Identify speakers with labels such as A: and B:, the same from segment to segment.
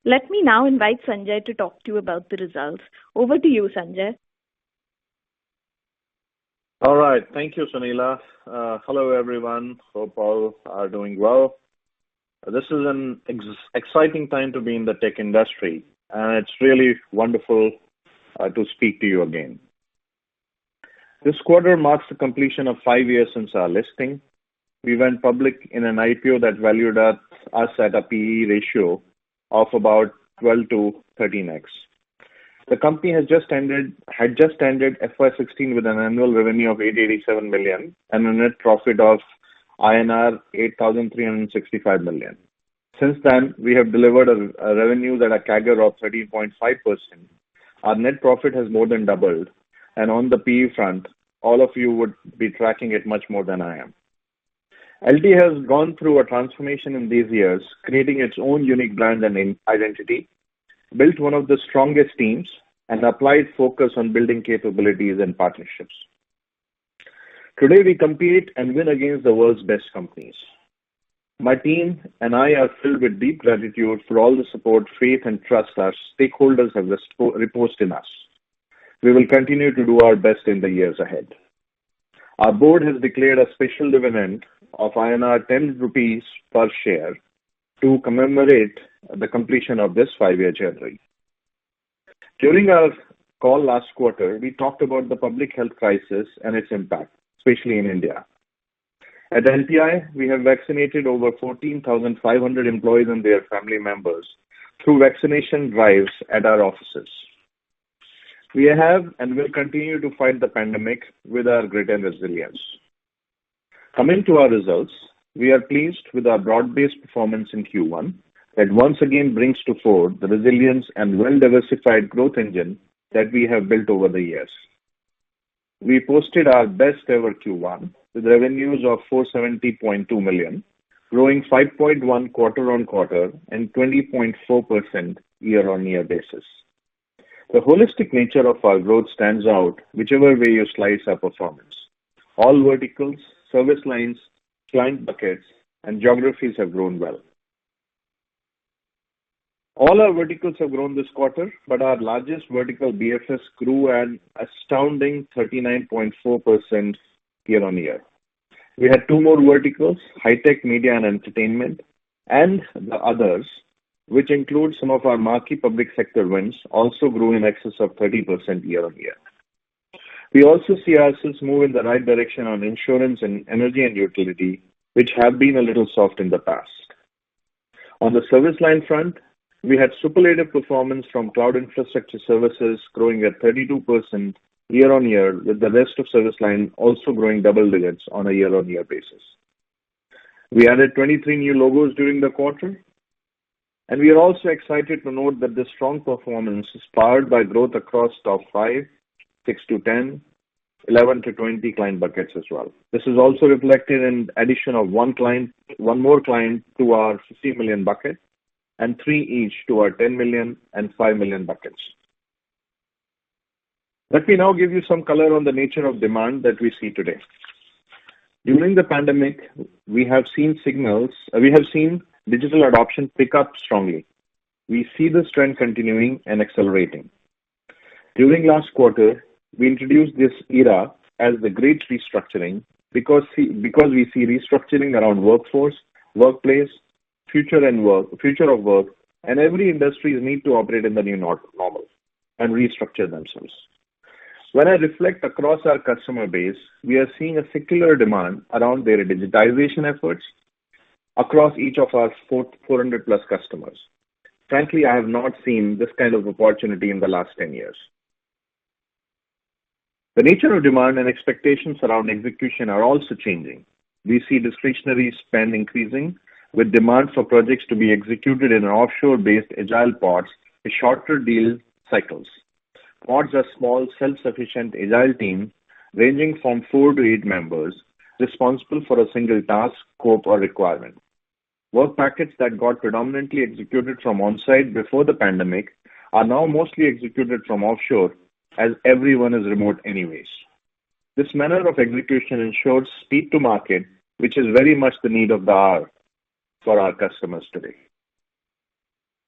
A: Let me now invite Sanjay to talk to you about the results. Over to you, Sanjay.
B: All right. Thank you, Sunila. Hello, everyone. Hope all are doing well. This is an exciting time to be in the tech industry, and it's really wonderful to speak to you again. This quarter marks the completion of 5 years since our listing. We went public in an IPO that valued us at a PE ratio of about 12 to 13x. The company had just ended FY16 with an annual revenue of 887 million and a net profit of INR 8,365 million. Since then, we have delivered a revenue at a CAGR of 13.5%. Our net profit has more than doubled, and on the PE front, all of you would be tracking it much more than I am. LT has gone through a transformation in these years, creating its own unique brand and identity, built one of the strongest teams, and applied focus on building capabilities and partnerships. Today, we compete and win against the world's best companies. My team and I are filled with deep gratitude for all the support, faith, and trust our stakeholders have reposed in us. We will continue to do our best in the years ahead. Our board has declared a special dividend of INR 10 rupees per share to commemorate the completion of this 5-year journey. During our call last quarter, we talked about the public health crisis and its impact, especially in India. At LTI, we have vaccinated over 14,500 employees and their family members through vaccination drives at our offices. We have and will continue to fight the pandemic with our grit and resilience. Coming to our results, we are pleased with our broad-based performance in Q1 that once again brings to fore the resilience and well-diversified growth engine that we have built over the years. We posted our best ever Q1 with revenues of 470.2 million, growing 5.1 quarter-on-quarter and 20.4% year-on-year basis. The holistic nature of our growth stands out whichever way you slice our performance. All verticals, service lines, client buckets, and geographies have grown well. All our verticals have grown this quarter, but our largest vertical, BFS, grew an astounding 39.4% year-on-year. We had two more verticals, high-tech, media, and entertainment, and the others, which include some of our marquee public sector wins, also grew in excess of 30% year-on-year. We also see ourselves move in the right direction on insurance and energy and utility, which have been a little soft in the past. On the service line front, we had superlative performance from cloud infrastructure services growing at 32% year-on-year, with the rest of service line also growing double digits on a year-on-year basis. We added 23 new logos during the quarter, and we are also excited to note that this strong performance is powered by growth across top 5, 6 to 10, 11 to 20 client buckets as well. This is also reflected in addition of one more client to our 50 million bucket, and 3 each to our 10 million and 5 million buckets. Let me now give you some color on the nature of demand that we see today. During the pandemic, we have seen digital adoption pick up strongly. We see this trend continuing and accelerating. During last quarter, we introduced this era as the great restructuring because we see restructuring around workforce, workplace, future of work, and every industry's need to operate in the new normal and restructure themselves. When I reflect across our customer base, we are seeing a secular demand around their digitization efforts across each of our 400 plus customers. Frankly, I have not seen this kind of opportunity in the last 10 years. The nature of demand and expectations around execution are also changing. We see discretionary spend increasing with demand for projects to be executed in offshore-based agile pods with shorter deal cycles. Pods are small, self-sufficient agile teams ranging from 4 to 8 members responsible for a single task, scope, or requirement. Work packets that got predominantly executed from on-site before the pandemic are now mostly executed from offshore as everyone is remote anyways. This manner of execution ensures speed to market, which is very much the need of the hour for our customers today.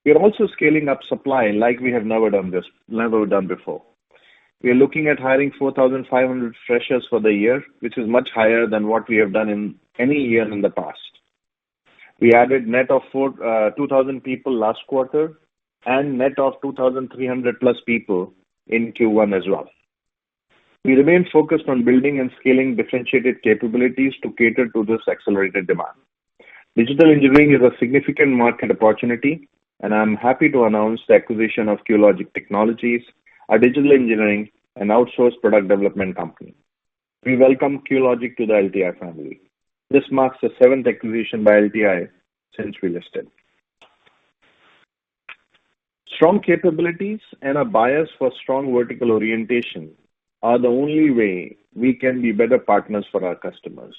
B: We are also scaling up supply like we have never done before. We are looking at hiring 4,500 freshers for the year, which is much higher than what we have done in any year in the past. We added net of 2,000 people last quarter and net of 2,300 plus people in Q1 as well. We remain focused on building and scaling differentiated capabilities to cater to this accelerated demand. Digital engineering is a significant market opportunity, and I'm happy to announce the acquisition of QLogic Technologies, a digital engineering and outsourced product development company. We welcome QLogic to the LTI family. This marks the 7th acquisition by LTI since we listed. Strong capabilities and a bias for strong vertical orientation are the only way we can be better partners for our customers.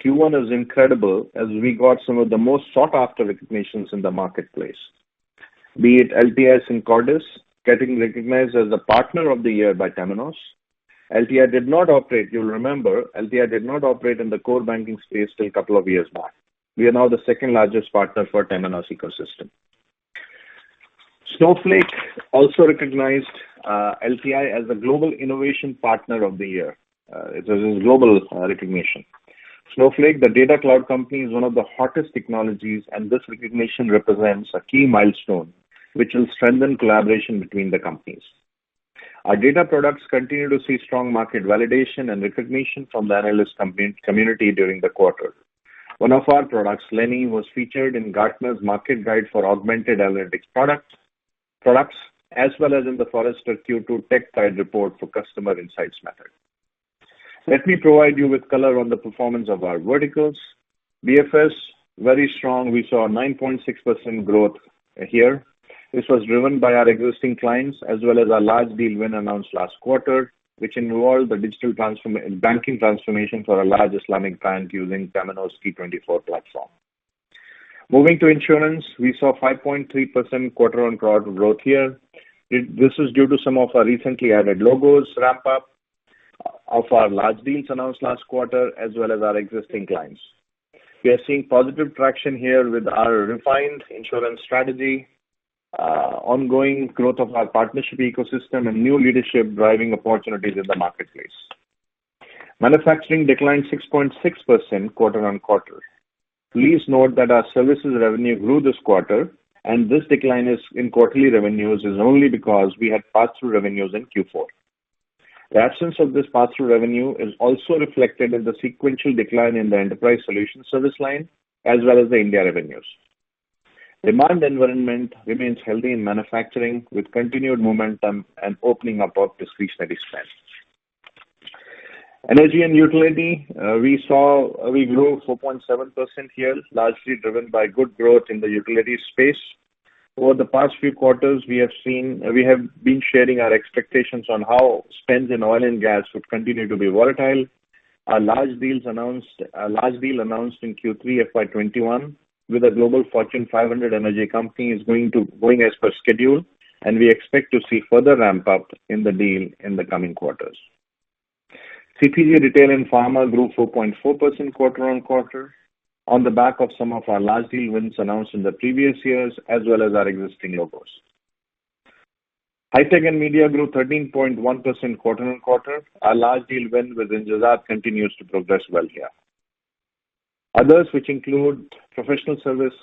B: Q1 is incredible as we got some of the most sought-after recognitions in the marketplace. Be it LTI Syncordis, getting recognized as the Partner of the Year by Temenos. LTI did not operate, you'll remember, LTI did not operate in the core banking space till a couple of years back. We are now the second largest partner for Temenos ecosystem. Snowflake also recognized LTI as the Global Innovation Partner of the Year. It is a global recognition. Snowflake, the data cloud company, is one of the hottest technologies, and this recognition represents a key milestone which will strengthen collaboration between the companies. Our data products continue to see strong market validation and recognition from the analyst community during the quarter. One of our products, Lenny, was featured in Gartner's Market Guide for Augmented Analytics products, as well as in the Forrester Q2 Tech Guide report for Customer Insights method. Let me provide you with color on the performance of our verticals. BFS, very strong. We saw 9.6% growth here. This was driven by our existing clients as well as our large deal win announced last quarter, which involved the digital banking transformation for a large Islamic bank using Temenos T24 platform. Moving to insurance, we saw 5.3% quarter-on-quarter growth here. This is due to some of our recently added logos ramp up of our large deals announced last quarter as well as our existing clients. We are seeing positive traction here with our refined insurance strategy, ongoing growth of our partnership ecosystem, and new leadership driving opportunities in the marketplace. Manufacturing declined 6.6% quarter-on-quarter. Please note that our services revenue grew this quarter, and this decline in quarterly revenues is only because we had pass-through revenues in Q4. The absence of this pass-through revenue is also reflected in the sequential decline in the enterprise solution service line as well as the India revenues. Demand environment remains healthy in manufacturing with continued momentum and opening up of discretionary spend. Energy and utility, we grew 4.7% here, largely driven by good growth in the utility space. Over the past few quarters, we have been sharing our expectations on how spends in oil and gas would continue to be volatile. Our large deal announced in Q3/FY21 with a global Fortune 500 energy company is going as per schedule, and we expect to see further ramp up in the deal in the coming quarters. CPG, retail, and pharma grew 4.4% quarter-on-quarter on the back of some of our large deal wins announced in the previous years as well as our existing logos. High-tech and media grew 13.1% quarter-on-quarter. Our large deal win with Injazat continues to progress well here. Others, which include professional services,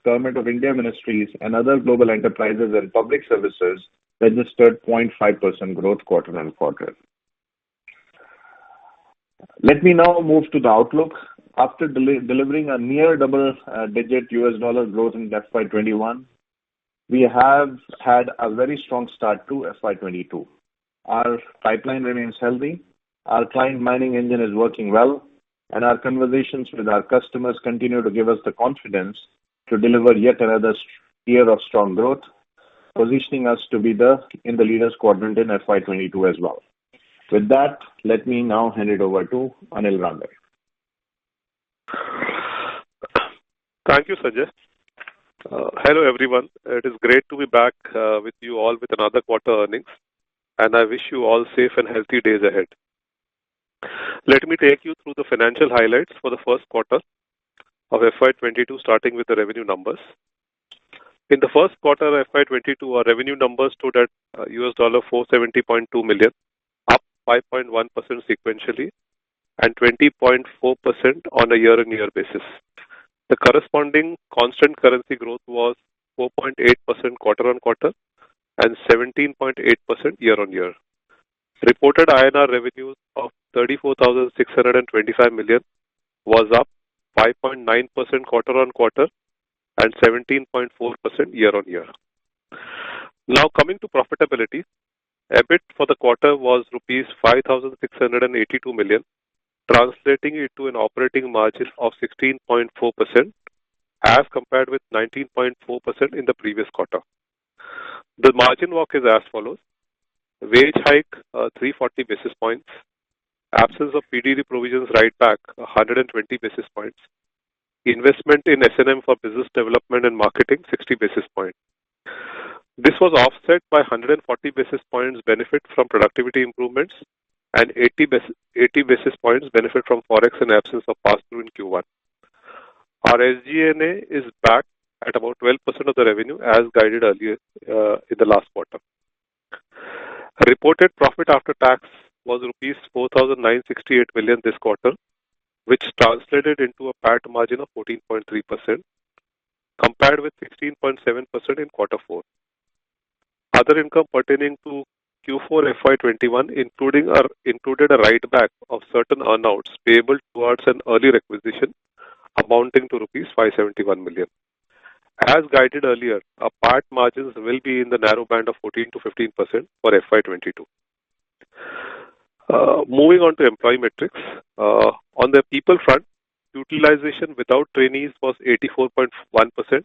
B: Government of India ministries, and other global enterprises and public services, registered 0.5% growth quarter-on-quarter. Let me now move to the outlook. After delivering a near double-digit US dollar growth in FY21, we have had a very strong start to FY22. Our pipeline remains healthy, our client mining engine is working well, and our conversations with our customers continue to give us the confidence to deliver yet another year of strong growth, positioning us to be in the leaders quadrant in FY22 as well. With that, let me now hand it over to Anil Rander.
C: Thank you, Sanjay. Hello, everyone. It is great to be back with you all with another quarter earnings, and I wish you all safe and healthy days ahead. Let me take you through the financial highlights for the first quarter of FY22, starting with the revenue numbers. In the first quarter FY22, our revenue numbers stood at $470.2 million, up 5.1% sequentially and 20.4% on a year-on-year basis. The corresponding constant currency growth was 4.8% quarter-on-quarter and 17.8% year-on-year. Reported INR revenues of 34,625 million was up 5.9% quarter-on-quarter and 17.4% year-on-year. Now coming to profitability, EBIT for the quarter was rupees 5,682 million, translating into an operating margin of 16.4% as compared with 19.4% in the previous quarter. The margin walk is as follows. Wage hike 340 basis points, absence of PDD provisions write back 120 basis points, investment in S&M for business development and marketing 60 basis points. This was offset by 140 basis points benefit from productivity improvements and 80 basis points benefit from forex and absence of pass-through in Q1. Our SG&A is back at about 12% of the revenue as guided earlier in the last quarter. Reported profit after tax was rupees 4,968 million this quarter, which translated into a PAT margin of 14.3%, compared with 16.7% in quarter 4. Other income pertaining to Q4 FY21 included a write-back of certain earnouts payable towards an earlier acquisition amounting to rupees 571 million. As guided earlier, our PAT margins will be in the narrow band of 14 to 15% for FY22. Moving on to employee metrics. On the people front, utilization without trainees was 84.1%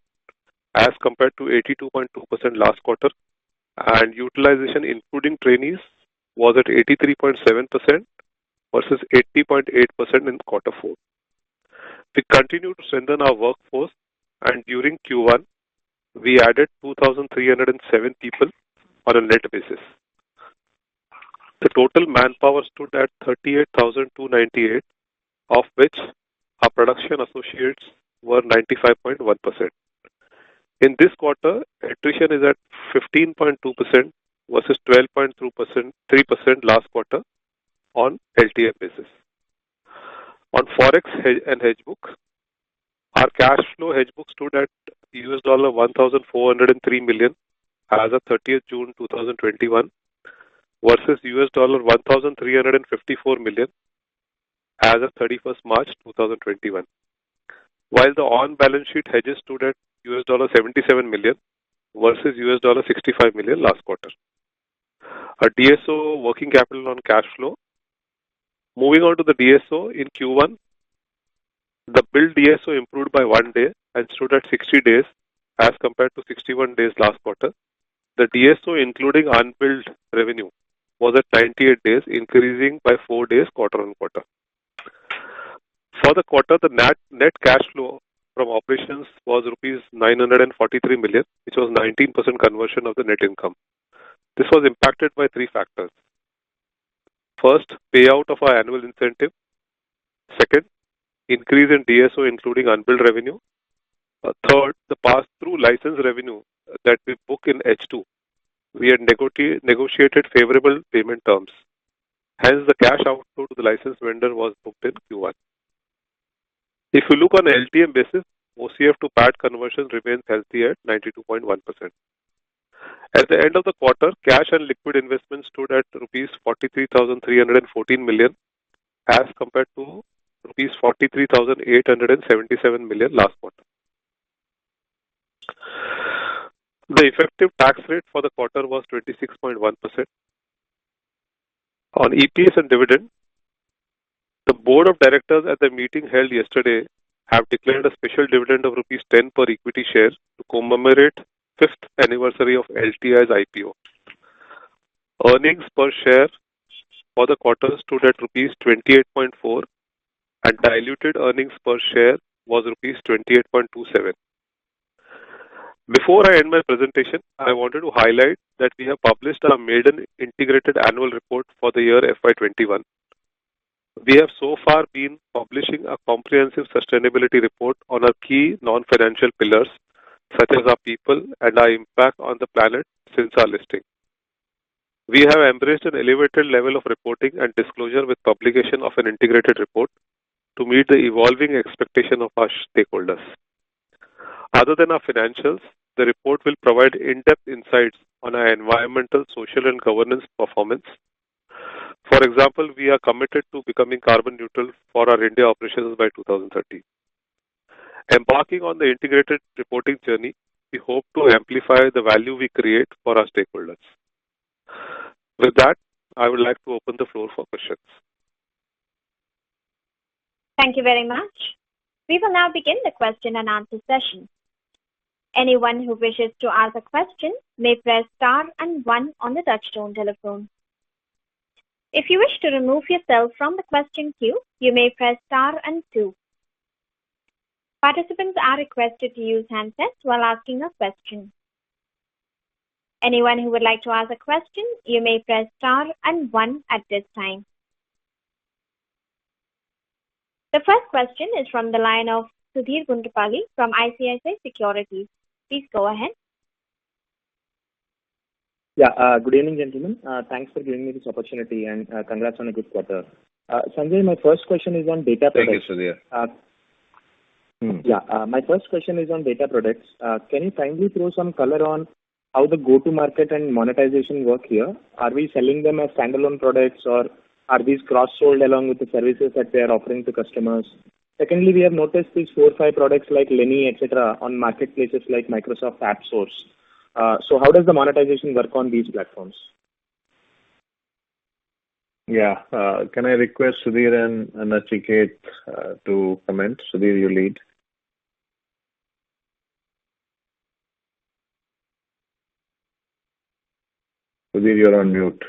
C: as compared to 82.2% last quarter, and utilization including trainees was at 83.7% versus 80.8% in quarter 4. We continue to strengthen our workforce, and during Q1, we added 2,307 people on a net basis. The total manpower stood at 38,298, of which our production associates were 95.1%. In this quarter, attrition is at 15.2% versus 12.3% last quarter on LTI basis. On Forex and hedge book, our cash flow hedge book stood at $1,403 million as of 30th June 2021 versus $1,354 million as of 31st March 2021. While the on-balance sheet hedges stood at $77 million versus $65 million last quarter. A DSO working capital on cash flow. Moving on to the DSO in Q1, the billed DSO improved by 1 day and stood at 60 days as compared to 61 days last quarter. The DSO including unbilled revenue was at 98 days, increasing by 4 days quarter on quarter. For the quarter, the net cash flow from operations was rupees 943 million, which was 19% conversion of the net income. This was impacted by 3 factors. First, payout of our annual incentive. Second, increase in DSO including unbilled revenue. Third, the pass-through license revenue that we book in H2. We had negotiated favorable payment terms. Hence, the cash outflow to the license vendor was booked in Q1. If you look on LTM basis, OCF to PAT conversion remains healthy at 92.1%. At the end of the quarter, cash and liquid investments stood at rupees 43,314 million as compared to rupees 43,877 million last quarter. The effective tax rate for the quarter was 26.1%. On EPS and dividend, the board of directors at the meeting held yesterday have declared a special dividend of rupees 10 per equity share to commemorate 5th anniversary of LTI's IPO. Earnings per share for the quarter stood at rupees 28.4 and diluted earnings per share was rupees 28.27. Before I end my presentation, I wanted to highlight that we have published our maiden integrated annual report for the year FY21. We have so far been publishing a comprehensive sustainability report on our key non-financial pillars such as our people and our impact on the planet since our listing. We have embraced an elevated level of reporting and disclosure with publication of an integrated report to meet the evolving expectation of our stakeholders. Other than our financials, the report will provide in-depth insights on our environmental, social, and governance performance. For example, we are committed to becoming carbon neutral for our India operations by 2030. Embarking on the integrated reporting journey, we hope to amplify the value we create for our stakeholders. With that, I would like to open the floor for questions.
D: Thank you very much. We will now begin the question and answer session. Anyone who wishes to ask a question may press star and 1 on the touchtone telephone. If you wish to remove yourself from the question queue, you may press star and 2. Participants are requested to use handsets while asking a question. Anyone who would like to ask a question, you may press star and 1 at this time. The first question is from the line of Sudheer Guntupalli from ICICI Securities. Please go ahead.
E: Yeah, good evening, gentlemen. Thanks for giving me this opportunity and congrats on a good quarter. Sanjay, my first question is on data products.
B: Thank you, Sudhir.
E: My first question is on data products. Can you kindly throw some color on how the go-to-market and monetization work here? Are we selling them as standalone products, or are these cross-sold along with the services that they are offering to customers? Secondly, we have noticed these 4 or 5 products like Lenny, etc., on marketplaces like Microsoft AppSource. So how does the monetization work on these platforms?
B: Yeah. Can I request Sudhir and Nachiket to comment? Sudhir, you lead. Sudhir, you're on mute.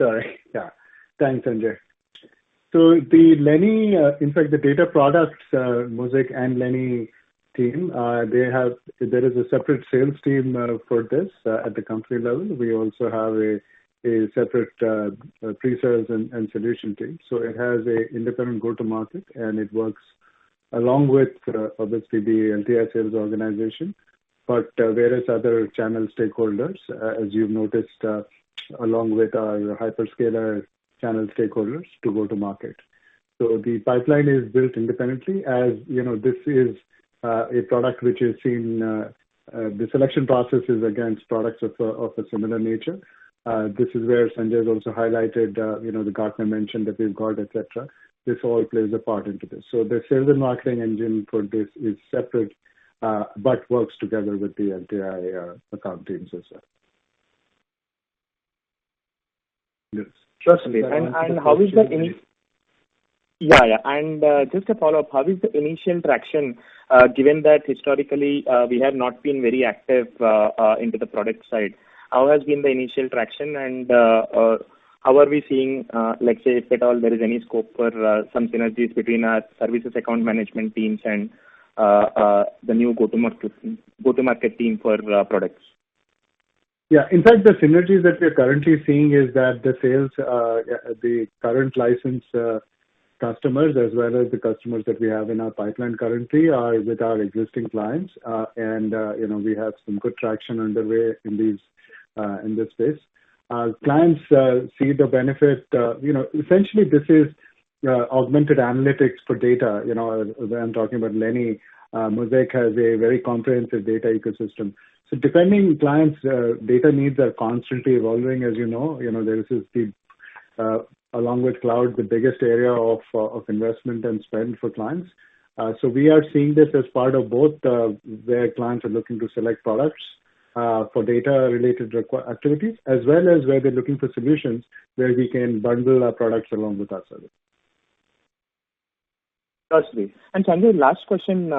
F: Sorry. Yeah. Thanks, Sanjay. So the Lenny, in fact, the data products, Mosaic and Lenny team, there is a separate sales team for this at the company level. We also have a separate pre-sales and solution team. So it has a independent go-to-market, and it works along with obviously the LTI sales organization, but various other channel stakeholders, as you've noticed, along with our hyperscaler channel stakeholders to go to market. So the pipeline is built independently. As you know, this is a product which is seen, the selection process is against products of a similar nature. This is where Sanjay has also highlighted, the Gartner mentioned that we've got, etc. This all plays a part into this. So the sales and marketing engine for this is separate, but works together with the LTI account teams as well.
E: Yes. Certainly. And how is the And just a follow-up, how is the initial traction, given that historically we have not been very active into the product side? How has been the initial traction, and how are we seeing, let's say, if at all there is any scope for some synergies between our services account management teams and the new go-to-market team for products?
F: Yeah, in fact, the synergies that we are currently seeing is that the sales, the current license customers, as well as the customers that we have in our pipeline currently, are with our existing clients, and we have some good traction underway in this space. Clients see the benefit. Essentially, this is augmented analytics for data. When I'm talking about Lenny, Mosaic has a very comprehensive data ecosystem. So depending clients' data needs are constantly evolving, as you know. This is along with cloud, the biggest area of investment and spend for clients. So we are seeing this as part of both where clients are looking to select products for data-related activities, as well as where they're looking for solutions where we can bundle our products along with our service.
E: Firstly. And Sanjay, last question.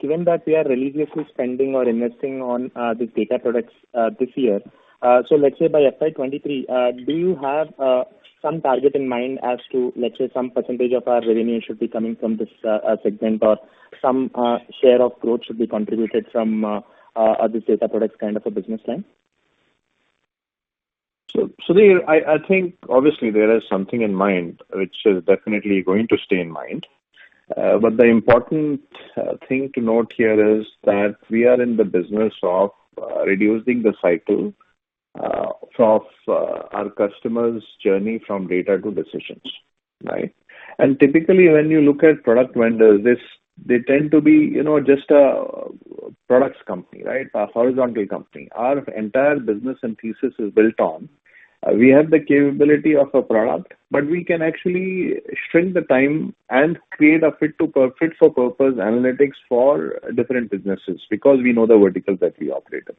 E: Given that we are religiously spending or investing on these data products this year, so let's say by FY23, do you have some target in mind as to, let's say, some percentage of our revenue should be coming from this segment, or some share of growth should be contributed from this data products kind of a business line?
B: So Sudhir, I think obviously there is something in mind which is definitely going to stay in mind. But the important thing to note here is that we are in the business of reducing the cycle of our customers' journey from data to decisions, right? And typically, when you look at product vendors, they tend to be, just a products company, right? A horizontal company. Our entire business and thesis is built on we have the capability of a product, but we can actually shrink the time and create a fit for purpose analytics for different businesses because we know the verticals that we operate in.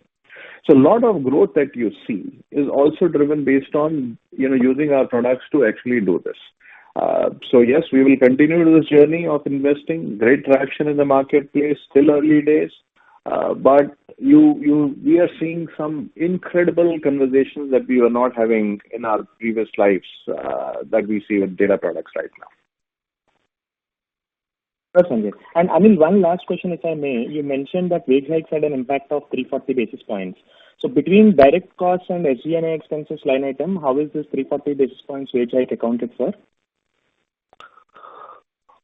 B: So a lot of growth that you see is also driven based on using our products to actually do this. So yes, we will continue this journey of investing. Great traction in the marketplace, still early days. But we are seeing some incredible conversations that we were not having in our previous lives that we see with data products right now.
E: Yes, Sanjay. And Anil, one last question, if I may. You mentioned that wage hikes had an impact of 340 basis points. So between direct costs and SG&A expenses line item, how is this 340 basis points wage hike accounted for?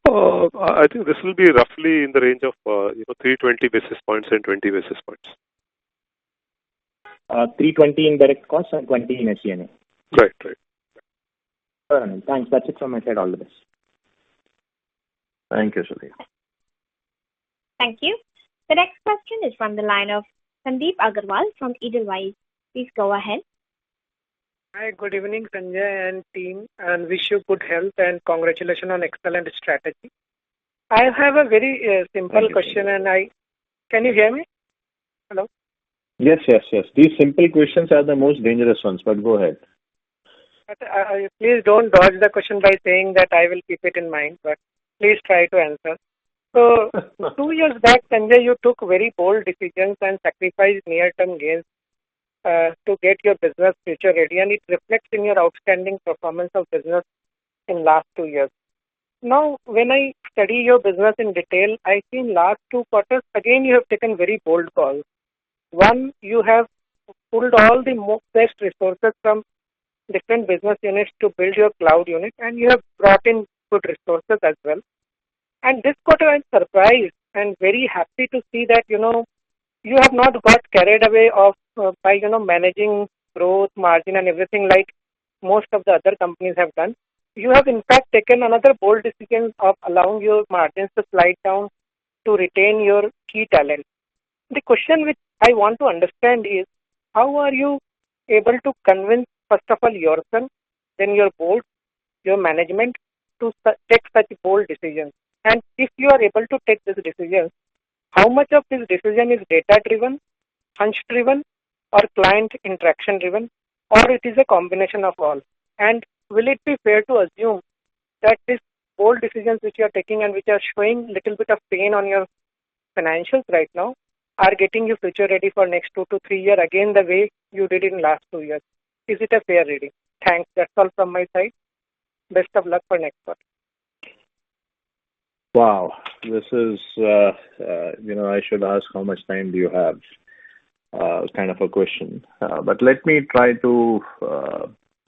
C: I think this will be roughly in the range of 320 basis points and 20 basis points.
E: 320 in direct costs and 20 in SG&A.
C: Right.
E: Sure, thanks. That's it from my side. All the best.
B: Thank you, Sudhir.
D: Thank you. The next question is from the line of Sandeep Agarwal from Edelweiss. Please go ahead.
G: Hi, good evening, Sanjay and team, and wish you good health and congratulations on excellent strategy. I have a very simple question, and can you hear me? Hello?
B: Yes. These simple questions are the most dangerous ones, but go ahead.
G: But, please don't dodge the question by saying that I will keep it in mind, but please try to answer. So, 2 years back, Sanjay, you took very bold decisions and sacrificed near-term gains to get your business future ready, and it reflects in your outstanding performance of business in last 2 years. Now, when I study your business in detail, I see in last 2 quarters, again, you have taken very bold calls. One, you have pulled all the best resources from different business units to build your cloud unit, and you have brought in good resources as well. And this quarter, I'm surprised and very happy to see that, you have not got carried away by managing growth, margin, and everything like most of the other companies have done. You have in fact taken another bold decision of allowing your margins to slide down to retain your key talent. The question which I want to understand is, how are you able to convince, first of all, yourself, then your board, your management, to take such bold decisions? And if you are able to take these decisions, how much of this decision is data-driven, hunch-driven, or client interaction-driven, or it is a combination of all? And will it be fair to assume that these bold decisions which you are taking and which are showing little bit of pain on your financials right now are getting you future ready for next 2 to 3 years, again the way you did in last 2 years? Is it a fair reading? Thanks. That's all from my side. Best of luck for next quarter.
B: Wow, this is, I should ask how much time do you have, kind of a question. But let me try to,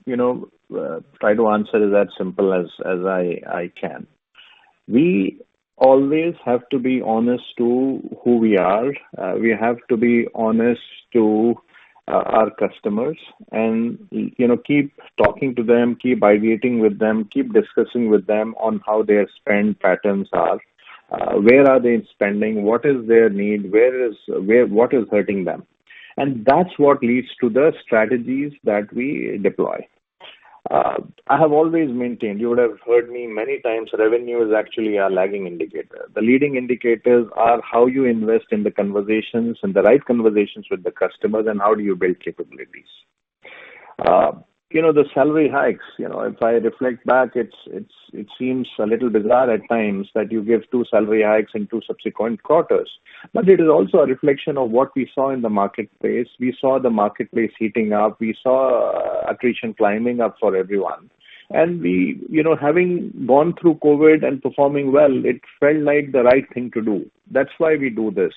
B: answer it as simple as I can. We always have to be honest to who we are. We have to be honest to our customers and, keep talking to them, keep ideating with them, keep discussing with them on how their spend patterns are. Where are they spending? What is their need? What is hurting them? And that's what leads to the strategies that we deploy. I have always maintained, you would have heard me many times, revenue is actually a lagging indicator. The leading indicators are how you invest in the conversations and the right conversations with the customers and how do you build capabilities. The salary hikes, if I reflect back, it seems a little bizarre at times that you give 2 salary hikes in 2 subsequent quarters. But it is also a reflection of what we saw in the marketplace. We saw the marketplace heating up. We saw attrition climbing up for everyone. And we, having gone through COVID and performing well, it felt like the right thing to do. That's why we do this.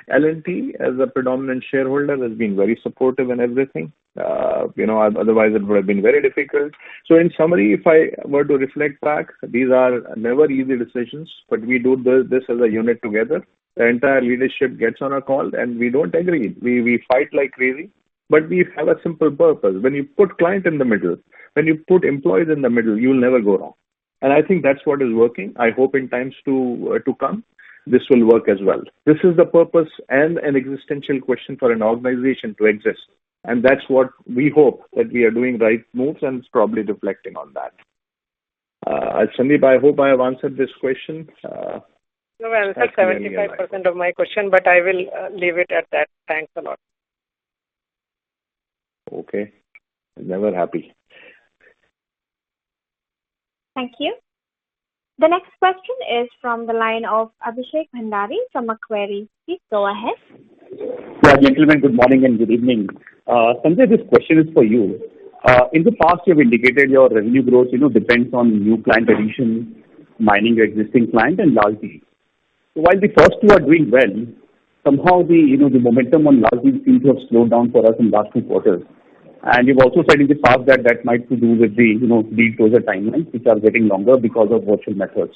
B: L&T, as a predominant shareholder, has been very supportive in everything. Otherwise it would have been very difficult. So in summary, if I were to reflect back, these are never easy decisions, but we do this as a unit together. The entire leadership gets on a call and we don't agree. We fight like crazy, but we have a simple purpose. When you put client in the middle, when you put employees in the middle, you'll never go wrong. And I think that's what is working. I hope in times to come, this will work as well. This is the purpose and an existential question for an organization to exist. And that's what we hope, that we are doing right moves and it's probably reflecting on that. Sandeep, I hope I have answered this question.
G: No, I answered 75% of my question, but I will leave it at that. Thanks a lot.
B: Okay. Never happy.
D: Thank you. The next question is from the line of Abhishek Bhandari from Macquarie. Please go ahead.
H: Yeah, gentlemen, good morning and good evening. Sanjay, this question is for you. In the past, you have indicated your revenue growth, depends on new client addition, mining your existing client, and large deals. So while the first two are doing well, somehow the momentum on large deals seems to have slowed down for us in the last 2 quarters. And you've also said in the past that might to do with the deal closure timelines, which are getting longer because of virtual methods.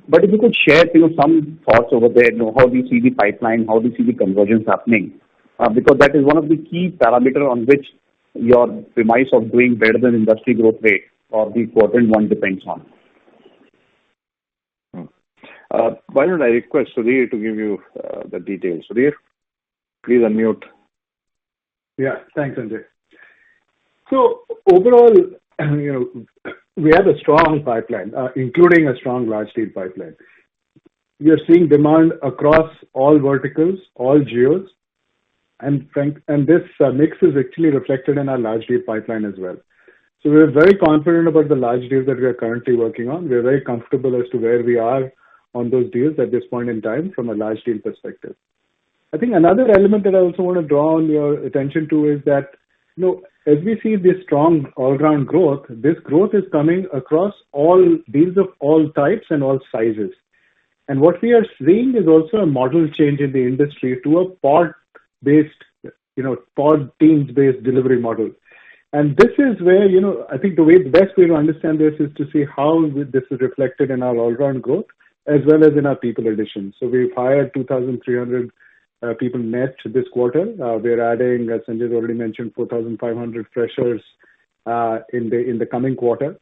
H: But if you could share some thoughts over there, how do you see the pipeline, how do you see the conversions happening? Because that is one of the key parameters on which your premise of doing better than industry growth rate or the quadrant one depends on.
B: Why don't I request Sudhir to give you the details. Sudhir, please unmute.
F: Yeah, thanks, Sanjay. So overall, we have a strong pipeline, including a strong large deal pipeline. We are seeing demand across all verticals, all geos, and this mix is actually reflected in our large deal pipeline as well. So we're very confident about the large deals that we are currently working on. We're very comfortable as to where we are on those deals at this point in time from a large deal perspective. I think another element that I also want to draw on your attention to is that, as we see this strong all-round growth, this growth is coming across all deals of all types and all sizes. And what we are seeing is also a model change in the industry to a pod-based, pod teams-based delivery model. And this is where, I think the best way to understand this is to see how this is reflected in our all-round growth as well as in our people addition. So we've hired 2,300 people net this quarter. We're adding, as Sanjay already mentioned, 4,500 freshers in the coming quarter.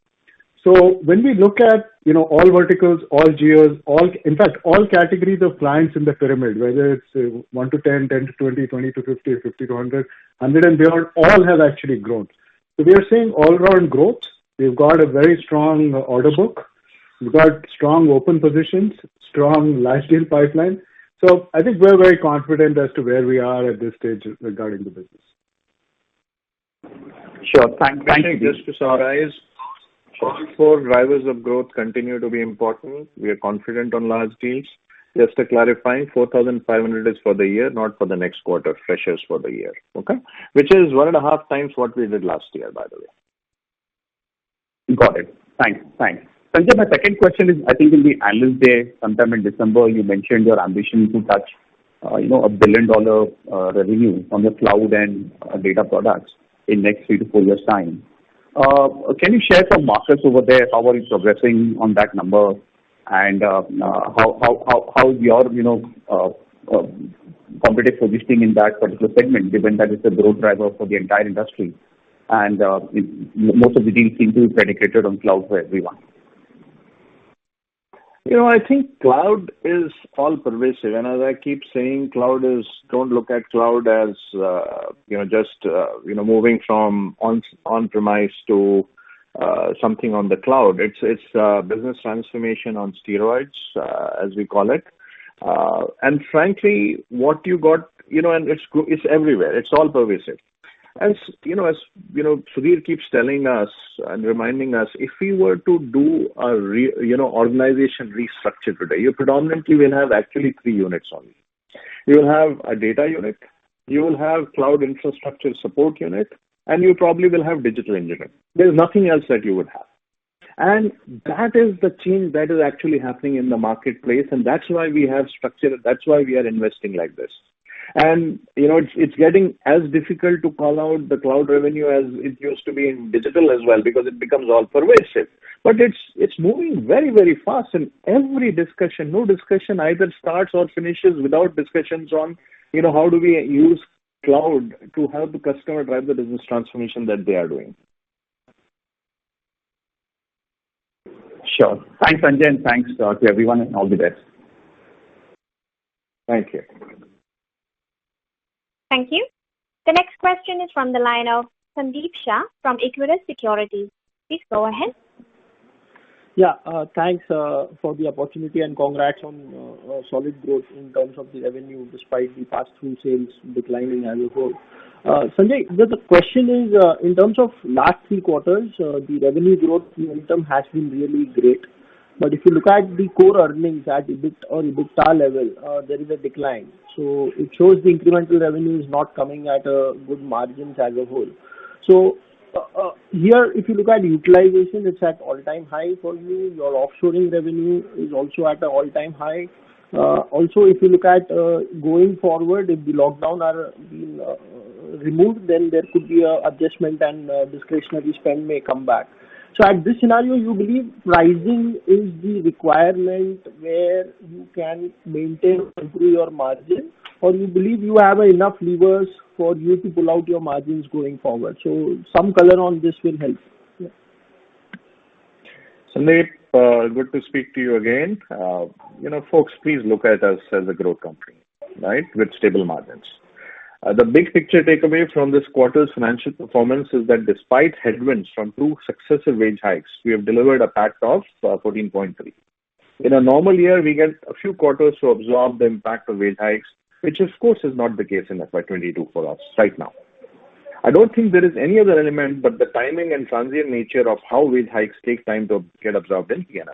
F: So when we look at all verticals, all geos, in fact all categories of clients in the pyramid, whether it's 1 to 10, 10 to 20, 20 to 50, 50 to 100, 100 and beyond, all have actually grown. So we are seeing all-round growth. We've got a very strong order book. We've got strong open positions, strong large deal pipeline. So I think we're very confident as to where we are at this stage regarding the business.
H: Sure. Thank you.
B: Just to summarize, all 4 drivers of growth continue to be important. We are confident on large deals. Just to clarify, 4,500 is for the year, not for the next quarter, freshers for the year. Okay? Which is 1.5 times what we did last year, by the way.
H: Got it. Thanks. Sanjay, my second question is, I think in the Analyst Day, sometime in December, you mentioned your ambition to touch, $1 billion revenue from the cloud and data products in next 3 to 4 years' time. Can you share some markers over there? How are you progressing on that number? And how your competitive positioning in that particular segment, given that it's a growth driver for the entire industry, and most of the deals seem to be predicated on cloud for everyone.
B: I think cloud is all pervasive, and as I keep saying, don't look at cloud as moving from on-premise to something on the cloud. It's business transformation on steroids, as we call it. And frankly, what you got, and it's everywhere. It's all pervasive. As Sudhir keeps telling us and reminding us, if we were to do a organization restructure today, you predominantly will have actually 3 units only. You will have a data unit, you will have cloud infrastructure support unit, and you probably will have digital engineering. There's nothing else that you would have. And that is the change that is actually happening in the marketplace, and that's why we have structure, that's why we are investing like this. And it's getting as difficult to call out the cloud revenue as it used to be in digital as well, because it becomes all pervasive. But it's moving very, very fast, and every discussion, no discussion either starts or finishes without discussions on how do we use cloud to help the customer drive the business transformation that they are doing.
H: Sure. Thanks, Sanjay, and thanks to everyone, and all the best.
B: Thank you.
D: Thank you. The next question is from the line of Sandeep Shah from Equirus Securities. Please go ahead.
I: Yeah, thanks for the opportunity and congrats on solid growth in terms of the revenue despite the pass-through sales declining as a whole. Sanjay, the question is, in terms of last 3 quarters, the revenue growth momentum has been really great. But if you look at the core earnings at EBIT or EBITDA level, there is a decline. So it shows the incremental revenue is not coming at a good margins as a whole. So here, if you look at utilization, it's at all-time high for you. Your offshoring revenue is also at an all-time high. Also, if you look at going forward, if the lockdown are being removed, then there could be a adjustment and discretionary spend may come back. So at this scenario, you believe pricing is the requirement where you can maintain or improve your margin, or you believe you have enough levers for you to pull out your margins going forward? So some color on this will help. Yeah.
B: Sandeep, good to speak to you again. Folks, please look at us as a growth company, right, with stable margins. The big picture takeaway from this quarter's financial performance is that despite headwinds from 2 successive wage hikes, we have delivered a PAT of 14.3. In a normal year, we get a few quarters to absorb the impact of wage hikes, which of course is not the case in FY22 for us right now. I don't think there is any other element but the timing and transient nature of how wage hikes take time to get absorbed in P&L.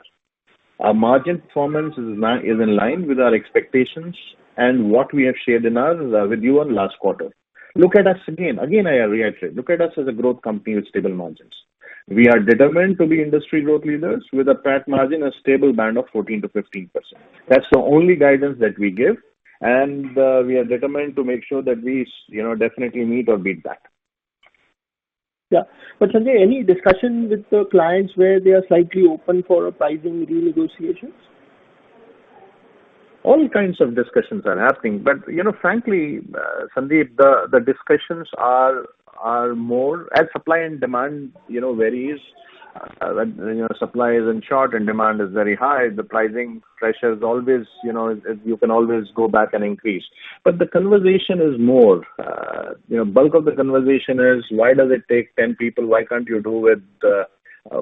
B: Our margin performance is in line with our expectations and what we have shared with you on last quarter. Look at us again. Again, I reiterate, look at us as a growth company with stable margins. We are determined to be industry growth leaders with a PAT margin, a stable band of 14 to 15%. That's the only guidance that we give, and we are determined to make sure that we definitely meet or beat that.
I: Yeah. But Sanjay, any discussion with the clients where they are slightly open for a pricing renegotiations?
B: All kinds of discussions are happening, but frankly, Sandeep, the discussions are more as supply and demand varies. When supply is in short and demand is very high, the pricing pressure is always you can always go back and increase. But the conversation is more. Bulk of the conversation is why does it take 10 people? Why can't you do with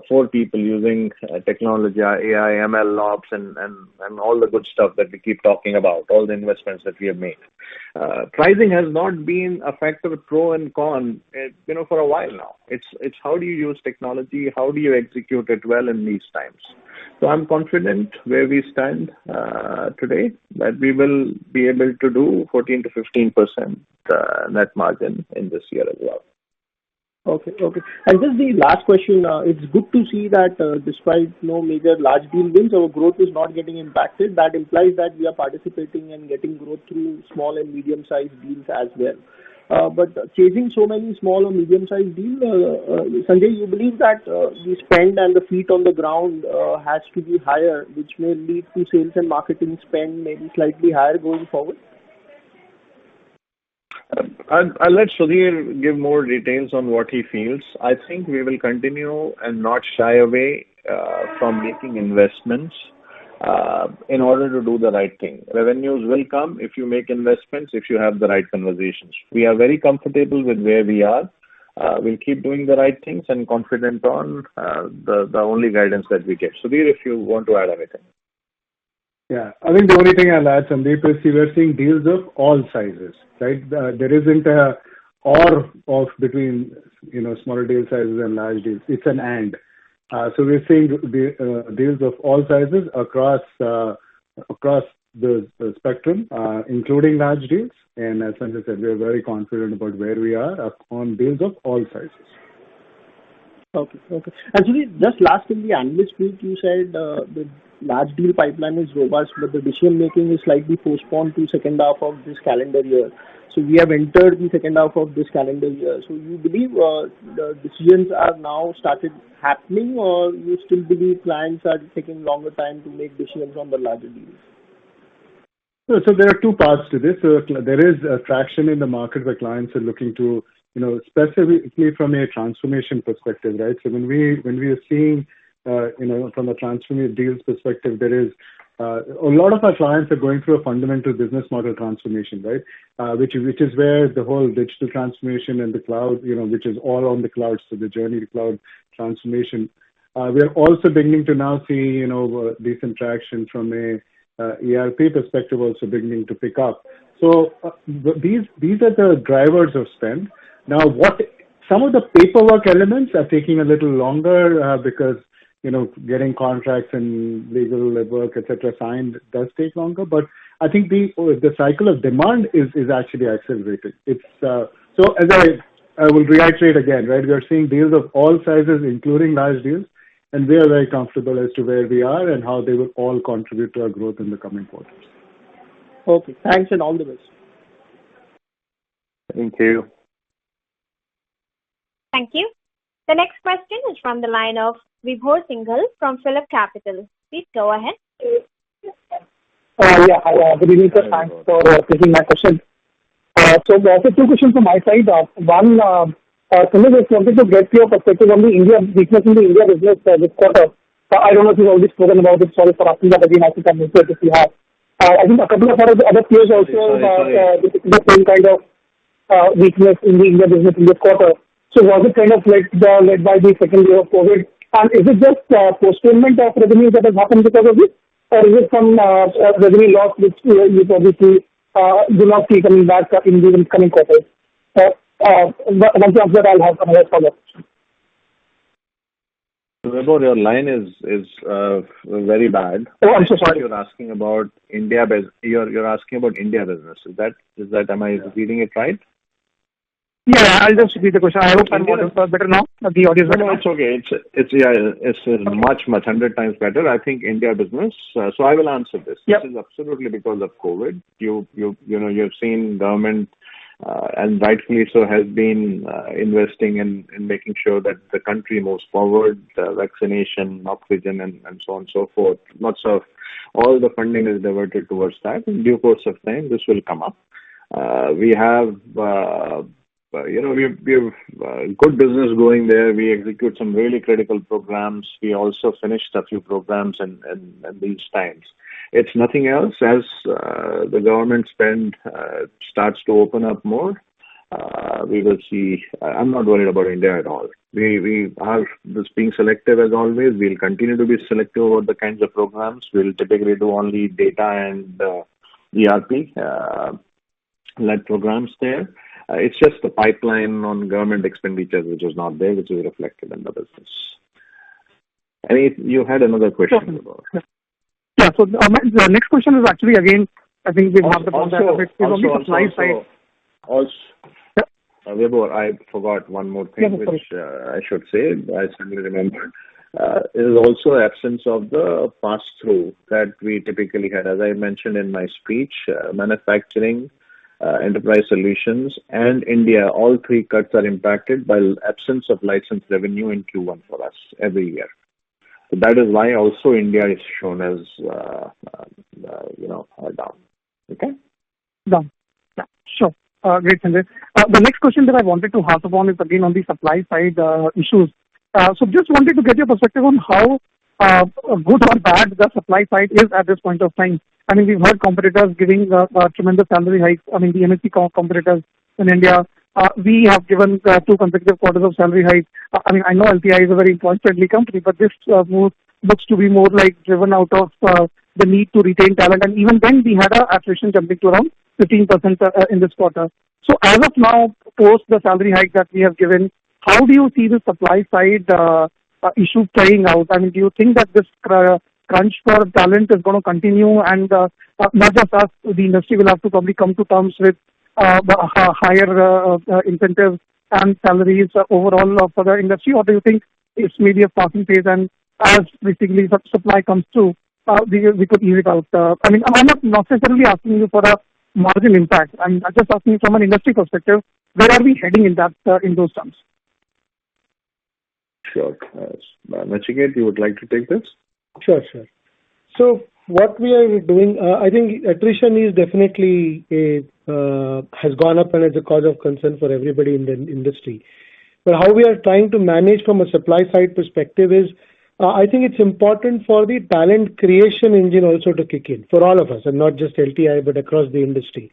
B: 4 people using technology, AI, ML, Ops, and all the good stuff that we keep talking about, all the investments that we have made. Pricing has not been a factor of pro and con, for a while now. It's how do you use technology? How do you execute it well in these times? So I'm confident where we stand today that we will be able to do 14 to 15% net margin in this year as well.
I: Okay. And just the last question, it's good to see that despite no major large deal wins, our growth is not getting impacted. That implies that we are participating and getting growth through small and medium-sized deals as well. But chasing so many small or medium-sized deals, Sanjay, you believe that the spend and the feet on the ground has to be higher, which may lead to sales and marketing spend maybe slightly higher going forward?
B: I'll let Sudhir give more details on what he feels. I think we will continue and not shy away from making investments in order to do the right thing. Revenues will come if you make investments, if you have the right conversations. We are very comfortable with where we are. We'll keep doing the right things and confident on the only guidance that we give. Sudhir, if you want to add anything.
F: Yeah, I think the only thing I'll add, Sandeep, is we're seeing deals of all sizes, right? There isn't a or of between smaller deal sizes and large deals. It's an and. So we're seeing deals of all sizes across the spectrum, including large deals. And as Sanjay said, we're very confident about where we are on deals of all sizes.
I: Okay. Actually, just last in the analyst week, you said the large deal pipeline is robust, but the decision making is slightly postponed to second half of this calendar year. So we have entered the second half of this calendar year. So you believe the decisions are now started happening, or you still believe clients are taking longer time to make decisions on the larger deals?
F: So there are two parts to this. So there is traction in the market where clients are looking to, specifically from a transformation perspective, right? So when we are seeing, from a transformation deals perspective, there is a lot of our clients are going through a fundamental business model transformation, right? Which is where the whole digital transformation and the cloud, which is all on the cloud, so the journey to cloud transformation. We are also beginning to now see, decent traction from a ERP perspective also beginning to pick up. So these are the drivers of spend. Now, some of the paperwork elements are taking a little longer because getting contracts and legal work, etc., signed does take longer. But I think the cycle of demand is actually accelerated. It's so as I will reiterate again, right? We are seeing deals of all sizes, including large deals, and we are very comfortable as to where we are and how they will all contribute to our growth in the coming quarters.
I: Okay, thanks and all the best.
B: Thank you.
D: Thank you. The next question is from the line of Vibhor Singhal from Phillip Capital. Please go ahead.
J: Good evening, sir. Thanks for taking my question. So two questions from my side. One, Sanjay, just wanted to get your perspective on the weakness in the India business this quarter. I don't know if you've already spoken about it. Sorry for asking that again. I think I missed it if you have. I think a couple of other peers also the same kind of weakness in the India business in this quarter. So was it kind of led by the second wave of COVID? And is it just postponement of revenue that has happened because of this? Or is it some revenue loss which you obviously do not see coming back in the coming quarters? Once you answer that, I'll have another follow-up.
B: Vibhor, your line is very bad.
J: Oh, I'm so sorry.
B: You're asking about India. You're asking about India business. Is that? Am I reading it right?
J: Yeah, I'll just repeat the question. I hope I'm better now. The audio is better.
B: No, it's okay. It's much 100 times better. I think India business. So I will answer this.
J: Yep.
B: This is absolutely because of COVID. You've seen government and rightfully so has been investing in making sure that the country moves forward, vaccination, oxygen, and so on and so forth. Lots of all the funding is diverted towards that. In due course of time, this will come up. We have. We have good business going there. We execute some really critical programs. We also finished a few programs in these times. It's nothing else. As the government spend starts to open up more, we will see. I'm not worried about India at all. We are just being selective as always. We'll continue to be selective about the kinds of programs. We'll typically do only data and ERP-led programs there. It's just the pipeline on government expenditures which is not there, which is reflected in the business. You had another question about.
J: Yeah. So the next question is actually again, I think we've talked about that a bit. It's on the supply side.
B: Vibhor, I forgot one more thing which I should say. I suddenly remembered. It is also absence of the pass-through that we typically had. As I mentioned in my speech, manufacturing, enterprise solutions, and India, all three cuts are impacted by absence of license revenue in Q1 for us every year. So that is why also India is shown as down. Okay.
J: Down. Yeah. Sure. Great, Sanjay. The next question that I wanted to harp upon is again on the supply side issues. So just wanted to get your perspective on how good or bad the supply side is at this point of time. I mean, we've heard competitors giving tremendous salary hikes. I mean, the MNC competitors in India. We have given 2 consecutive quarters of salary hikes. I mean, I know LTI is a very employee-friendly company, but this move looks to be more like driven out of the need to retain talent. And even then, we had a attrition jumping to around 15% in this quarter. So as of now, post the salary hike that we have given, how do you see the supply side issue playing out? I mean, do you think that this crunch for talent is going to continue, and not just us, the industry will have to probably come to terms with higher incentives and salaries overall for the industry, or do you think it's maybe a passing phase, and as basically supply comes through, we could ease it out. I'm not necessarily asking you for a margin impact. I'm just asking you from an industry perspective, where are we heading in that in those terms?
B: Sure. Nachiket, you would like to take this?
K: Sure. So what we are doing, I think attrition is definitely has gone up and is a cause of concern for everybody in the industry. But how we are trying to manage from a supply side perspective is, I think it's important for the talent creation engine also to kick in for all of us, and not just LTI, but across the industry.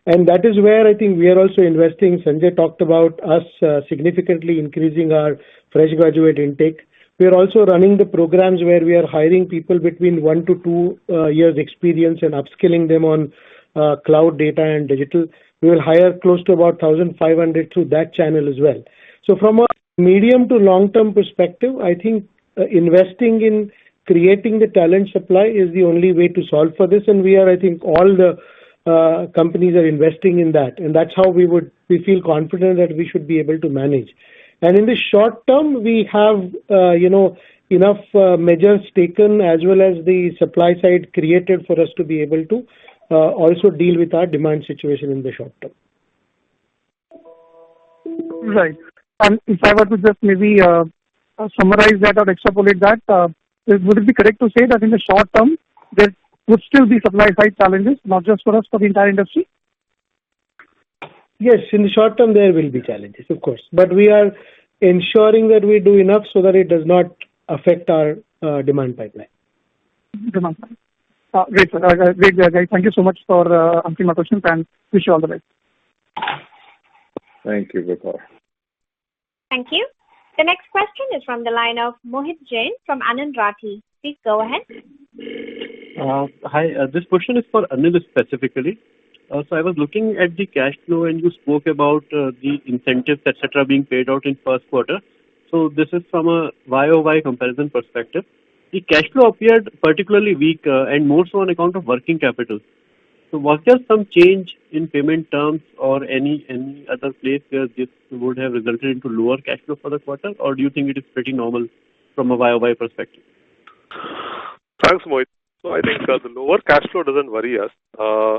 K: And that is where I think we are also investing. Sanjay talked about us significantly increasing our fresh graduate intake. We are also running the programs where we are hiring people between 1 to 2 years experience and upskilling them on cloud, data, and digital. We will hire close to about 1,500 through that channel as well. So from a medium to long-term perspective, I think investing in creating the talent supply is the only way to solve for this. And I think all the companies are investing in that. And that's how we feel confident that we should be able to manage. And in the short term, we have, enough measures taken as well as the supply side created for us to be able to also deal with our demand situation in the short term.
J: Right. And if I were to just maybe summarize that or extrapolate that, would it be correct to say that in the short term, there would still be supply side challenges, not just for us, for the entire industry?
K: Yes, in the short term, there will be challenges, of course. But we are ensuring that we do enough so that it does not affect our demand pipeline.
J: Demand pipeline. Great, sir. Great, guys. Thank you so much for answering my questions, and wish you all the best.
B: Thank you, Vipar.
D: Thank you. The next question is from the line of Mohit Jain from Anand Rathi. Please go ahead.
L: Hi, this question is for Anil specifically. So I was looking at the cash flow, and you spoke about the incentives, etc., being paid out in first quarter. So this is from a YOY comparison perspective. The cash flow appeared particularly weak and more so on account of working capital. So was there some change in payment terms or any other place where this would have resulted into lower cash flow for the quarter, or do you think it is pretty normal from a YOY perspective?
C: Thanks, Mohit. So I think the lower cash flow doesn't worry us,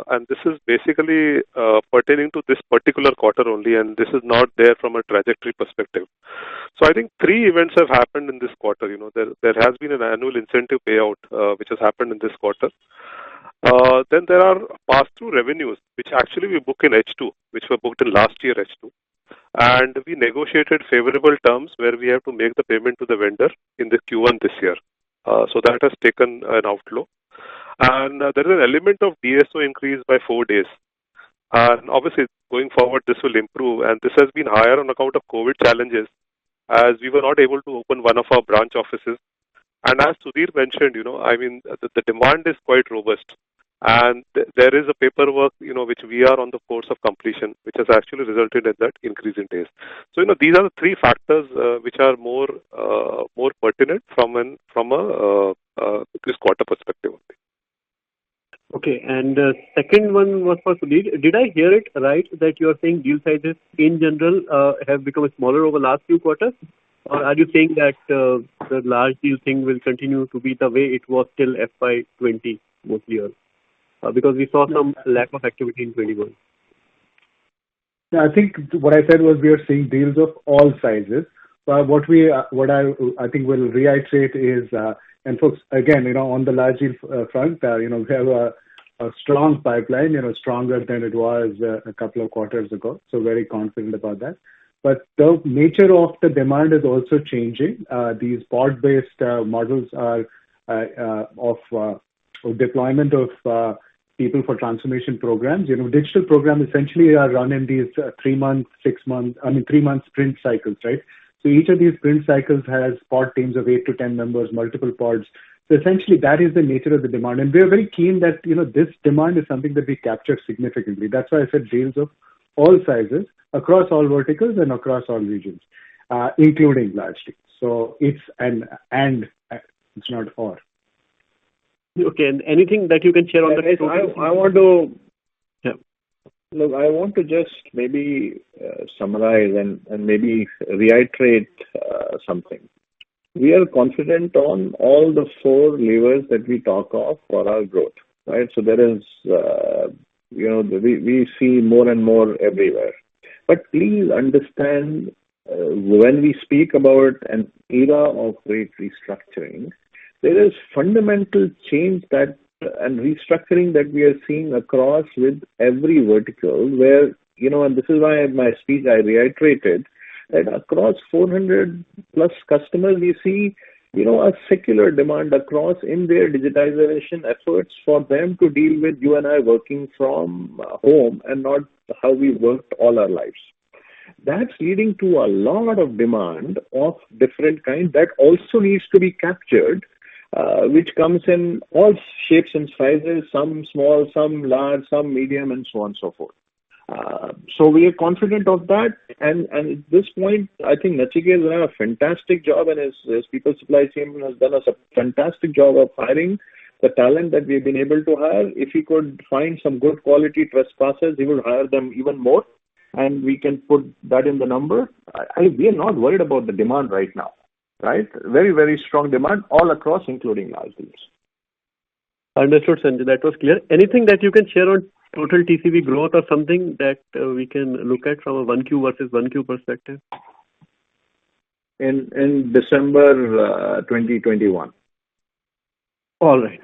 C: and this is basically pertaining to this particular quarter only, and this is not there from a trajectory perspective. So I think 3 events have happened in this quarter. There has been an annual incentive payout which has happened in this quarter. Then there are pass-through revenues which actually we book in H2, which were booked in last year H2, and we negotiated favorable terms where we have to make the payment to the vendor in the Q1 this year. So that has taken an outflow. And there is an element of DSO increase by 4 days. And obviously, going forward, this will improve. And this has been higher on account of COVID challenges, as we were not able to open one of our branch offices. And as Sudhir mentioned, the demand is quite robust. And there is a paperwork, which we are on the course of completion, which has actually resulted in that increase in days. So, these are the 3 factors which are more pertinent from a this quarter perspective.
L: Okay, and second one was for Sudhir. Did I hear it right that you are saying deal sizes in general have become smaller over the last few quarters? Or are you saying that the large deal thing will continue to be the way it was till FY20 mostly? Because we saw some lack of activity in 21.
F: Yeah, I think what I said was we are seeing deals of all sizes. But what I think will reiterate is, and folks, again, on the large deal front, we have a strong pipeline, stronger than it was a couple of quarters ago. So very confident about that. But the nature of the demand is also changing. These pod-based models are of deployment of people for transformation programs. Digital programs essentially are run in these 3-month, 3-month sprint cycles, right? So each of these sprint cycles has pod teams of 8 to 10 members, multiple pods. So essentially that is the nature of the demand. And we are very keen that, this demand is something that we capture significantly. That's why I said deals of all sizes, across all verticals and across all regions, including large deals. So it's and it's not or.
L: Okay, and anything that you can share on that?
B: I want to just maybe summarize and maybe reiterate something. we are confident on all the four levers that we talk of for our growth, right? So there is, we see more and more everywhere. But please understand, when we speak about an era of great restructuring, there is fundamental change and restructuring that we are seeing across with every vertical where, and this is why in my speech I reiterated that across 400 plus customers, we see, a secular demand across in their digitization efforts for them to deal with you and I working from home and not how we worked all our lives. That's leading to a lot of demand of different kinds that also needs to be captured, which comes in all shapes and sizes, some small, some large, some medium, and so on and so forth. So we are confident of that, and at this point, I think Nachiket has done a fantastic job, and his people supply team has done a fantastic job of hiring the talent that we've been able to hire. If he could find some good quality trespassers, he would hire them even more, and we can put that in the number. We are not worried about the demand right now, right? Very, very strong demand all across, including large deals.
L: Understood, Sanjay. That was clear. Anything that you can share on total TCV growth or something that we can look at from a 1Q versus 1Q perspective?
B: In December 2021.
L: All right.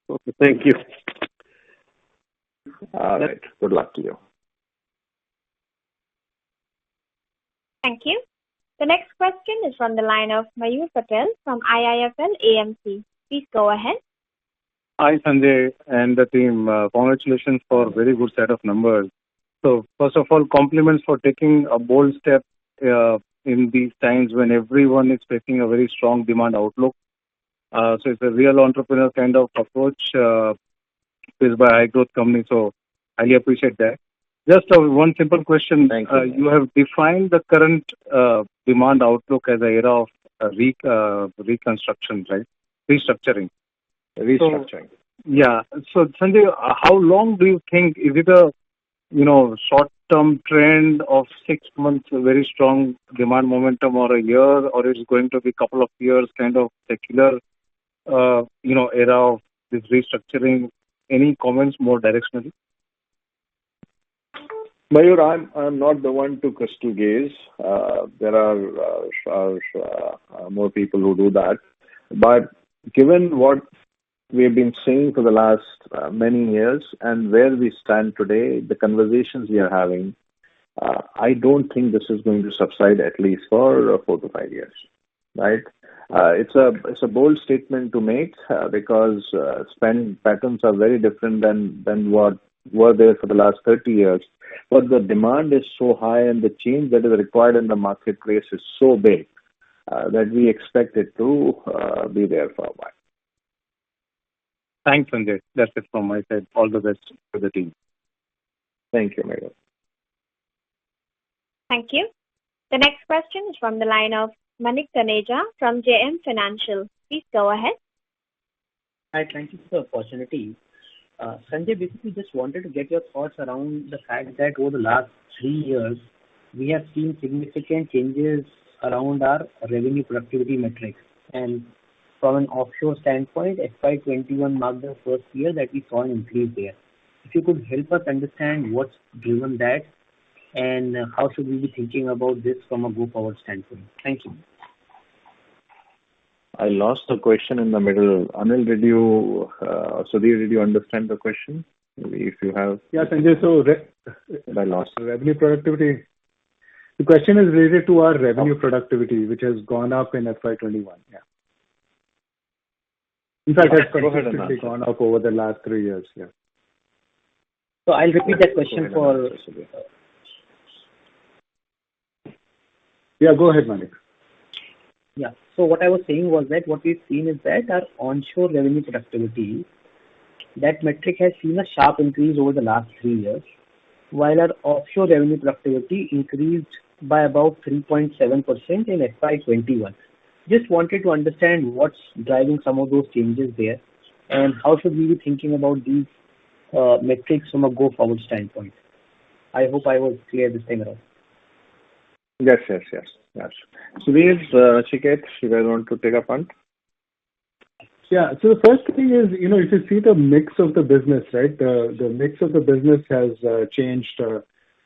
L: Okay, thank you.
B: All right. Good luck to you.
D: Thank you. The next question is from the line of Mayur Patel from IIFL AMC. Please go ahead.
M: Hi, Sanjay and the team. Congratulations for a very good set of numbers. So, first of all, compliments for taking a bold step in these times when everyone is facing a very strong demand outlook. So, it's a real entrepreneur kind of approach faced by a high growth company. So, I highly appreciate that. Just one simple question.
B: Thank you.
M: You have defined the current demand outlook as an era of reconstruction, right? Restructuring.
B: Restructuring.
M: So, Sanjay, how long do you think, is it a short-term trend of 6 months, a very strong demand momentum, or a year, or is it going to be a couple of years kind of secular, era of this restructuring? Any comments more directionally?
B: Mayur, I'm not the one to crystal gaze. There are more people who do that. But given what we've been saying for the last many years and where we stand today, the conversations we are having, I don't think this is going to subside at least for 4 to 5 years, right? It's a bold statement to make because spend patterns are very different than what were there for the last 30 years. But the demand is so high and the change that is required in the marketplace is so big that we expect it to be there for a while.
M: Thanks, Sanjay. That's it from my side. All the best to the team.
B: Thank you, Mayur.
D: Thank you. The next question is from the line of Manik Taneja from JM Financial. Please go ahead.
N: Hi, thank you for the opportunity. Sanjay, basically just wanted to get your thoughts around the fact that over the last 3 years, we have seen significant changes around our revenue productivity metrics. And from an offshore standpoint, FY21 marked the first year that we saw an increase there. If you could help us understand what's driven that and how should we be thinking about this from a go-forward standpoint? Thank you.
B: I lost the question in the middle. Anil, Sudhir, did you understand the question? Maybe if you have.
F: Yeah, Sanjay, so
B: I lost.
F: Revenue productivity. The question is related to our revenue productivity, which has gone up in FY21. Yeah. In fact, it's consistently gone up over the last 3 years. Yeah.
N: So I'll repeat that question for.
F: Yeah, go ahead, Manik.
N: Yeah. So what I was saying was that what we've seen is that our onshore revenue productivity, that metric has seen a sharp increase over the last 3 years, while our offshore revenue productivity increased by about 3.7% in FY21. Just wanted to understand what's driving some of those changes there and how should we be thinking about these metrics from a go-forward standpoint. I hope I was clear this time around.
B: Yes. Yes. Sudhir, Nachiket, you guys want to take a punt?
F: Yeah. So the first thing is, if you see the mix of the business, right? The mix of the business has changed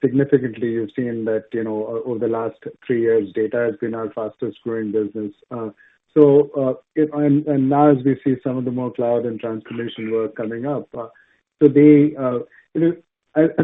F: significantly. You've seen that, over the last 3 years, data has been our fastest growing business. And now as we see some of the more cloud and transformation work coming up, I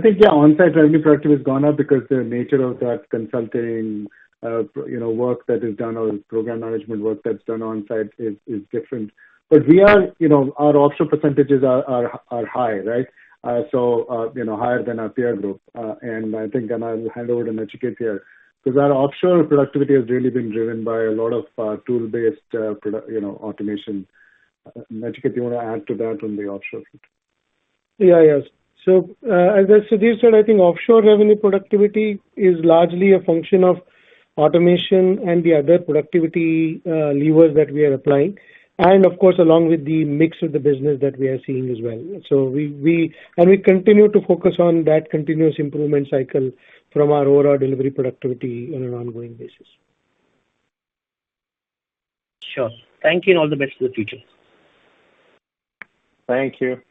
F: think, on-site revenue productivity has gone up because the nature of that consulting, work that is done or program management work that's done on-site is different. But we are, our offshore percentages are high, right? Higher than our peer group. And I think, and I'll hand over to Nachiket here, because our offshore productivity has really been driven by a lot of tool-based, automation. Nachiket, you want to add to that on the offshore?
K: Yes. So as Sudhir said, I think offshore revenue productivity is largely a function of automation and the other productivity levers that we are applying. And of course, along with the mix of the business that we are seeing as well. So we continue to focus on that continuous improvement cycle from our overall delivery productivity on an ongoing basis.
N: Sure. Thank you and all the best for the future.
B: Thank you.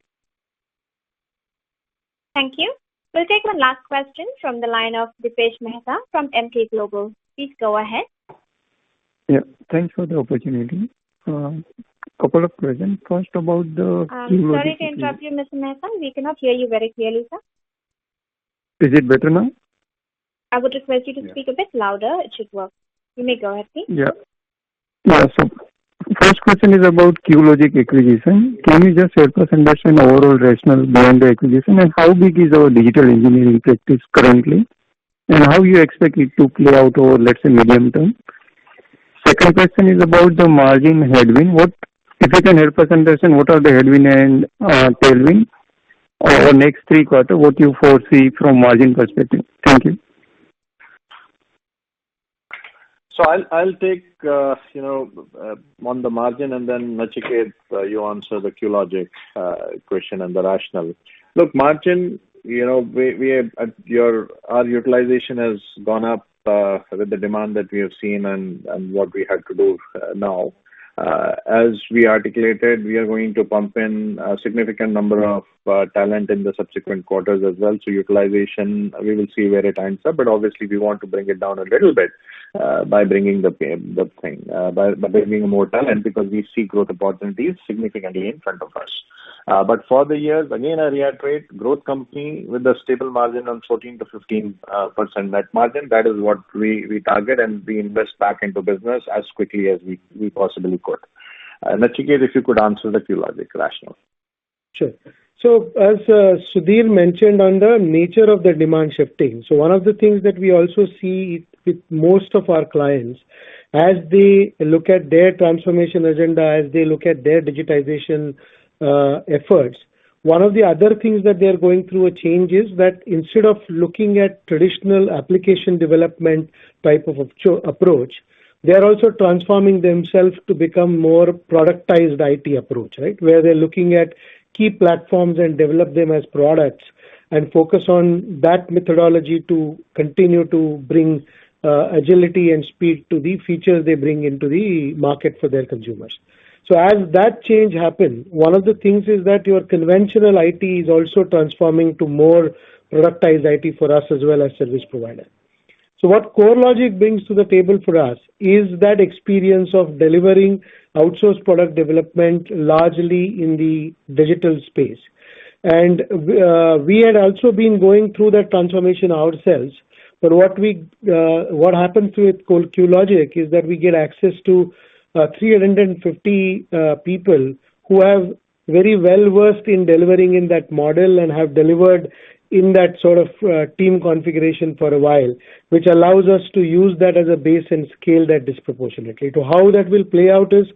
D: Thank you. We'll take one last question from the line of Dipesh Mehta from Emkay Global. Please go ahead.
O: Yeah, thanks for the opportunity. Couple of questions. First about the...
D: sorry to interrupt you, Mr. Mehta. We cannot hear you very clearly, sir.
O: Is it better now?
D: I would request you to speak a bit louder. It should work. You may go ahead, please.
O: Yeah. So first question is about QLogic acquisition. Can you just help us understand overall rationale behind the acquisition and how big is our digital engineering practice currently and how you expect it to play out over, let's say, medium term? Second question is about the margin headwind. If you can help us understand what are the headwind and tailwind over next 3 quarters, what you foresee from margin perspective? Thank you.
B: So I'll take, on the margin, and then Nachiket, you answer the QLogic question and the rationale. Look, margin, our utilization has gone up with the demand that we have seen and what we had to do now. As we articulated, we are going to pump in a significant number of talent in the subsequent quarters as well. So utilization, we will see where it ends up, but obviously we want to bring it down a little bit by bringing by bringing more talent because we see growth opportunities significantly in front of us. But for the years, again, I reiterate, growth company with a stable margin on 14 to 15% net margin. That is what we target, and we invest back into business as quickly as we possibly could. Nachiket, if you could answer the QLogic rationale.
K: Sure. So as Sudhir mentioned on the nature of the demand shifting, so one of the things that we also see with most of our clients, as they look at their transformation agenda, as they look at their digitization efforts, one of the other things that they're going through a change is that instead of looking at traditional application development type of approach, they're also transforming themselves to become more productized IT approach, right? Where they're looking at key platforms and develop them as products and focus on that methodology to continue to bring agility and speed to the features they bring into the market for their consumers. So as that change happens, one of the things is that your conventional IT is also transforming to more productized IT for us as well as service provider. So what CoreLogic brings to the table for us is that experience of delivering outsourced product development largely in the digital space. And we had also been going through that transformation ourselves. But what happens with QLogic is that we get access to 350 people who have very well versed in delivering in that model and have delivered in that sort of team configuration for a while, which allows us to use that as a base and scale that disproportionately. To how that will play out is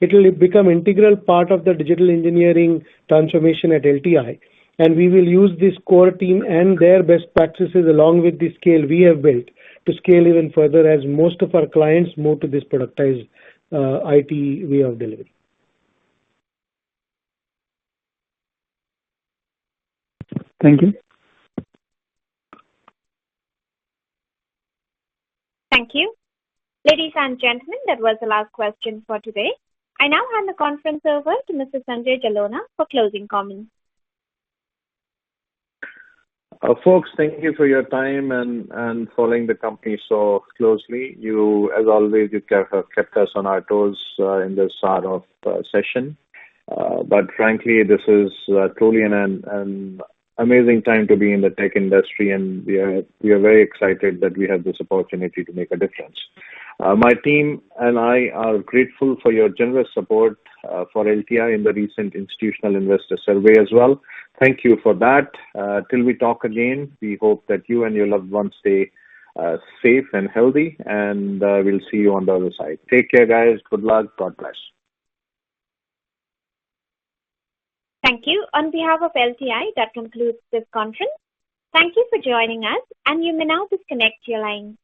K: it will become integral part of the digital engineering transformation at LTI. And we will use this core team and their best practices along with the scale we have built to scale even further as most of our clients move to this productized IT way of delivery.
O: Thank you.
D: Thank you. Ladies and gentlemen, that was the last question for today. I now hand the conference over to Mr. Sanjay Jalona for closing comments.
B: Folks, thank you for your time and following the company so closely. You, as always, you kept us on our toes in this sort of session. But frankly, this is truly an amazing time to be in the tech industry, and we are very excited that we have this opportunity to make a difference. My team and I are grateful for your generous support for LTI in the recent institutional investor survey as well. Thank you for that. Till we talk again, we hope that you and your loved ones stay safe and healthy, and we'll see you on the other side. Take care, guys. Good luck. God bless.
D: Thank you. On behalf of LTI, that concludes this conference. Thank you for joining us, and you may now disconnect your line.